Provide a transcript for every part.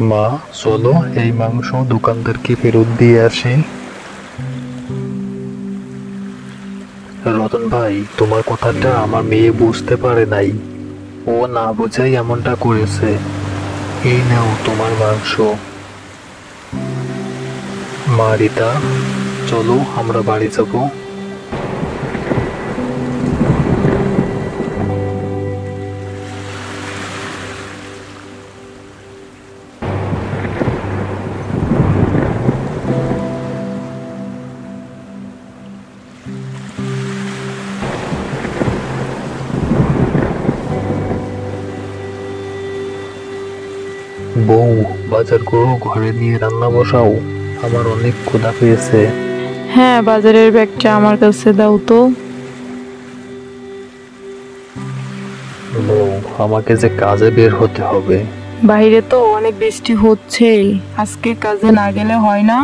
মা, চলো এই মাংস দোকানদারকে ফেরত দিয়ে আসি। রতন ভাই, তোমার কথাটা আমার মেয়ে বুঝতে পারে নাই। ও না বোঝাই এমনটা করেছে। এই নাও তোমার মাংস। মা রিতা, চলো আমরা বাড়ি যাবো। বউ, বাজার করো, ঘরে নিয়ে রান্না বসাও। আমার অনেক ক্ষুধা পেয়েছে। হ্যাঁ, বাজারের ব্যাগটা আমার কাছে দাও তো। বউ, আমাকে যে কাজে বের হতে হবে। বাইরে তো অনেক বৃষ্টি হচ্ছে, আজকে কাজে না গেলে হয় না?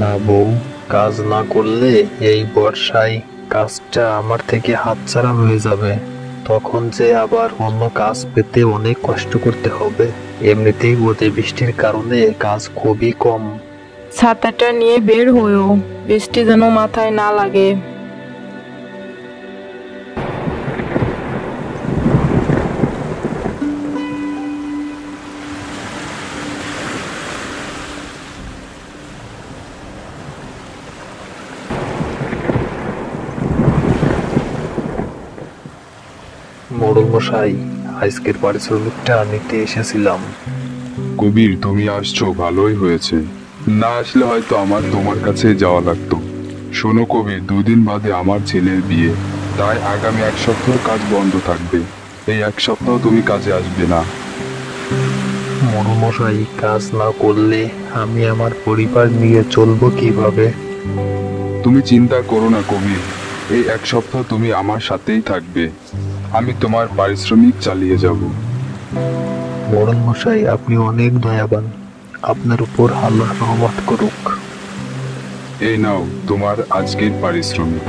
না বউ, কাজ না করলে এই বর্ষায় কাজটা আমার থেকে হাতছাড়া হয়ে যাবে। তখন যে আবার অন্য কাজ পেতে অনেক কষ্ট করতে হবে। এমনিতেই অতি বৃষ্টির কারণে কাজ খুবই কম। ছাতাটা নিয়ে বের হয়েও, বৃষ্টি যেন মাথায় না লাগে। মোড়ল মশাই, আজকের পারিশ্রমিকটা নিতে এসেছিলাম। কবির, তুমি আসছো ভালোই হয়েছে। না আসলে হয়তো আমার তোমার কাছে যাওয়া লাগতো। শোনো কবির, 2 দিন বাদে আমার ছেলের বিয়ে, তাই আগামী 1 সপ্তাহ কাজ বন্ধ থাকবে। এই 1 সপ্তাহ তুমি কাজে আসবে না। মোড়ল মশাই, কাজ না করলে আমি আমার পরিবার নিয়ে চলবো কিভাবে? তুমি চিন্তা করো না কবির, এই 1 সপ্তাহ তুমি আমার সাথেই থাকবে। আমি তোমার পারিশ্রমিক চালিয়ে যাব। মোড়ল মশাই, আপনি অনেক দয়াবান। আপনার উপর আল্লাহ রহমত করুক। এই নাও তোমার আজকের পারিশ্রমিক।